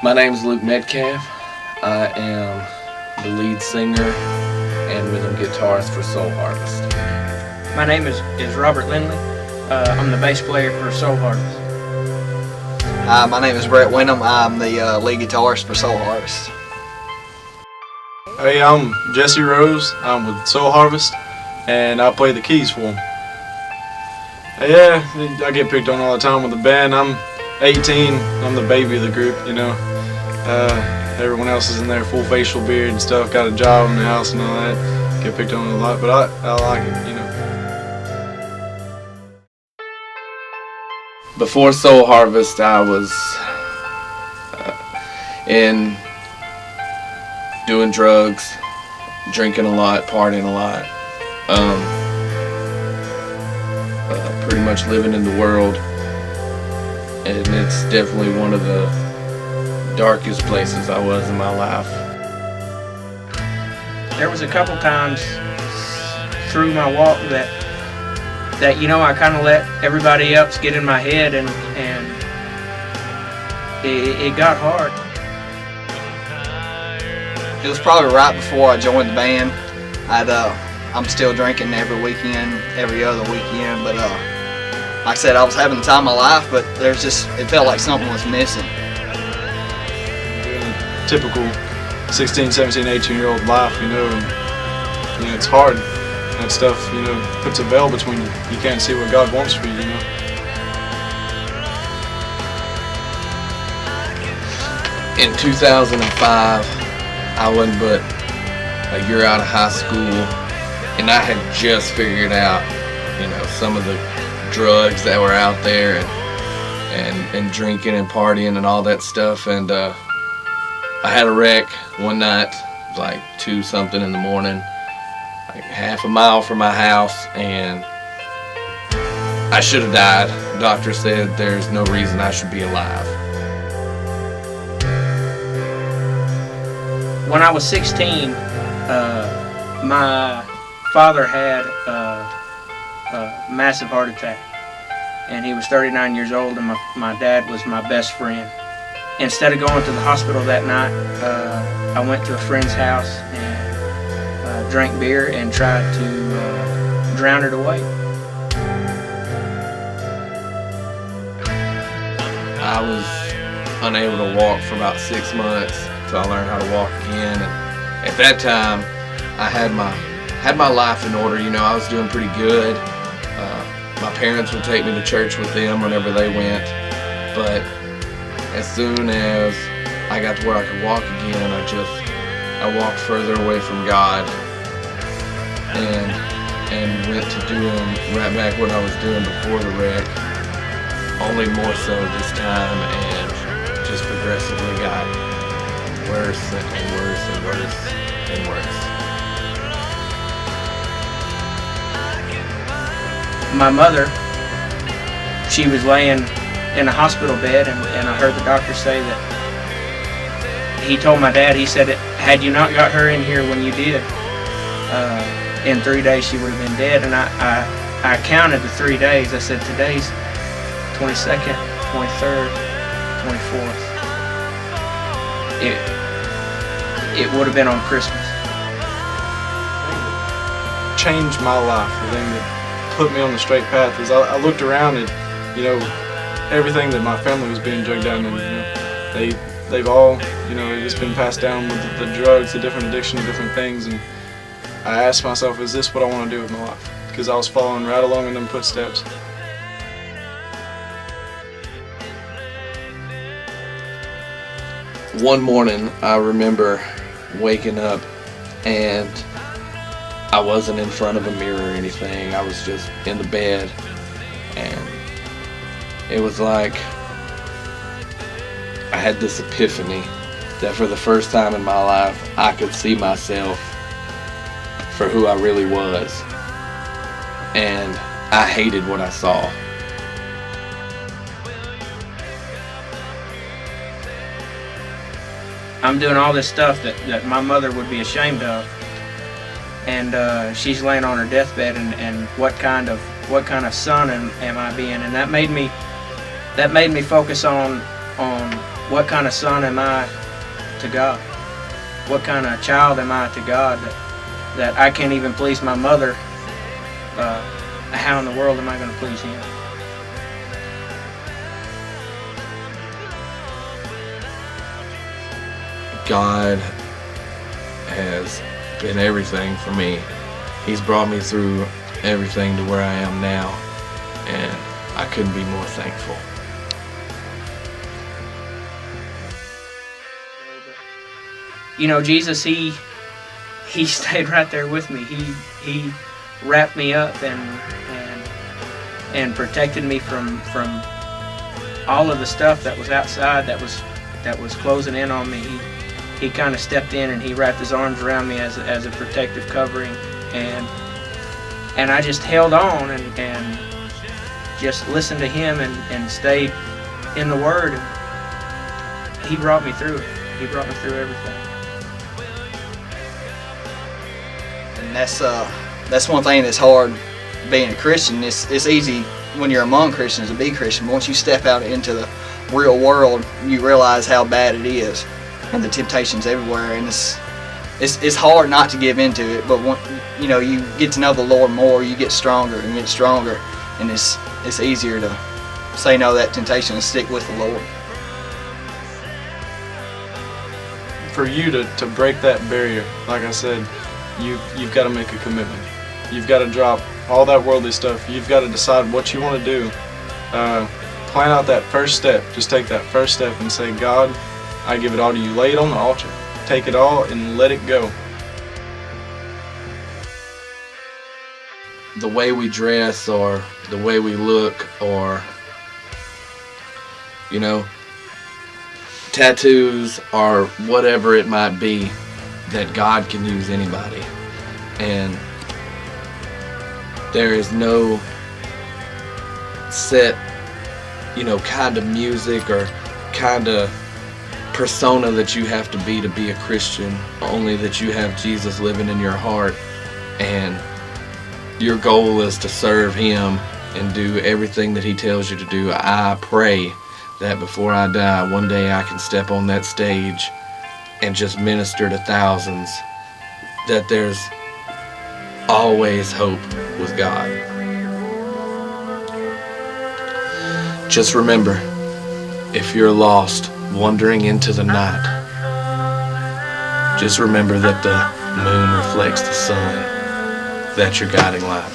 My name is Luke Metcalf. I am the lead singer and rhythm guitarist for Soul Harvest. My name is Robert Lindley. I'm the bass player for Soul Harvest. Hi, my name is Brett Wyndham. I'm the lead guitarist for Soul Harvest. Hey, I'm Jesse Rose. I'm with Soul Harvest, and I play the keys for them. Yeah, I get picked on all the time with the band. I'm 18. I'm the baby of the group, you know. Everyone else is in there full facial beard and stuff, got a job in the house and all that. Get picked on a lot, but I like it, you know. Before Soul Harvest, I was in doing drugs, drinking a lot, partying a lot, pretty much living in the world, and it's definitely one of the darkest places I was in my life. There was a couple times through my walk that you know, I kind of let everybody else get in my head, and it got hard. It was probably right before I joined the band. I'm still drinking every weekend, every other weekend, but like I said, I was having the time of my life, but it felt like something was missing. Typical 16, 17, 18-year-old life, you know, and you know, it's hard. That stuff, you know, puts a veil between you. You can't see what God wants for you, you know. In 2005, I wasn't but a year out of high school, and I had just figured out, you know, some of the drugs that were out there, and drinking and partying and all that stuff, and I had a wreck one night, like 2-something in the morning, like half a mile from my house, and I should have died. The doctor said there's no reason I should be alive. When I was 16, my father had a massive heart attack, and he was 39 years old, and my dad was my best friend. Instead of going to the hospital that night, I went to a friend's house and drank beer and tried to drown it away. I was unable to walk for about 6 months until I learned how to walk again. And at that time, I had my life in order. You know, I was doing pretty good. My parents would take me to church with them whenever they went, but as soon as I got to where I could walk again, I walked further away from God, and went to doing right back what I was doing before the wreck, only more so this time, and just progressively got worse and worse and worse and worse. My mother, she was laying in a hospital bed, and I heard the doctor say that he told my dad, he said, had you not got her in here when you did, in 3 days she would have been dead. And I counted the 3 days. I said, today's 22nd, 23rd, 24th. It would have been on Christmas. Changed my life. The thing that put me on the straight path is I looked around and, you know, everything that my family was being drugged down in, you know, they've all, you know, it's been passed down with the drugs, the different addiction to different things, and I asked myself, is this what I want to do with my life? Because I was following right along in them footsteps. One morning, I remember waking up, and I wasn't in front of a mirror or anything. I was just in the bed, and it was like I had this epiphany that for the first time in my life, I could see myself for who I really was, and I hated what I saw. I'm doing all this stuff that my mother would be ashamed of, and she's laying on her deathbed, and what kind of son am I being? And that made me focus on what kind of son am I to God? What kind of child am I to God that I can't even please my mother? How in the world am I going to please Him? God has been everything for me. He's brought me through everything to where I am now, and I couldn't be more thankful. You know, Jesus, He stayed right there with me. He wrapped me up and protected me from all of the stuff that was outside that was closing in on me. He kind of stepped in and He wrapped His arms around me as a protective covering, and I just held on and just listened to Him and stayed in the Word. And He brought me through it. He brought me through everything. And that's one thing that's hard being a Christian. It's easy when you're among Christians to be Christian. Once you step out into the real world, you realize how bad it is, and the temptations everywhere. And it's hard not to give into it. But when, you get to know the Lord more, you get stronger and get stronger, and it's easier to say no to that temptation and stick with the Lord. For you to break that barrier, like I said, you've got to make a commitment. You've got to drop all that worldly stuff. You've got to decide what you want to do. Plan out that first step. Just take that first step and say, God, I give it all to you. Lay it on the altar. Take it all and let it go. The way we dress or the way we look or, tattoos or whatever it might be, that God can use anybody. And there is no set, kind of music or kind of persona that you have to be a Christian. Only that you have Jesus living in your heart, and your goal is to serve Him and do everything that He tells you to do. I pray that before I die, one day I can step on that stage and just minister to thousands, that there's always hope with God. Just remember, if you're lost, wandering into the night, just remember that the moon reflects the sun. That's your guiding light.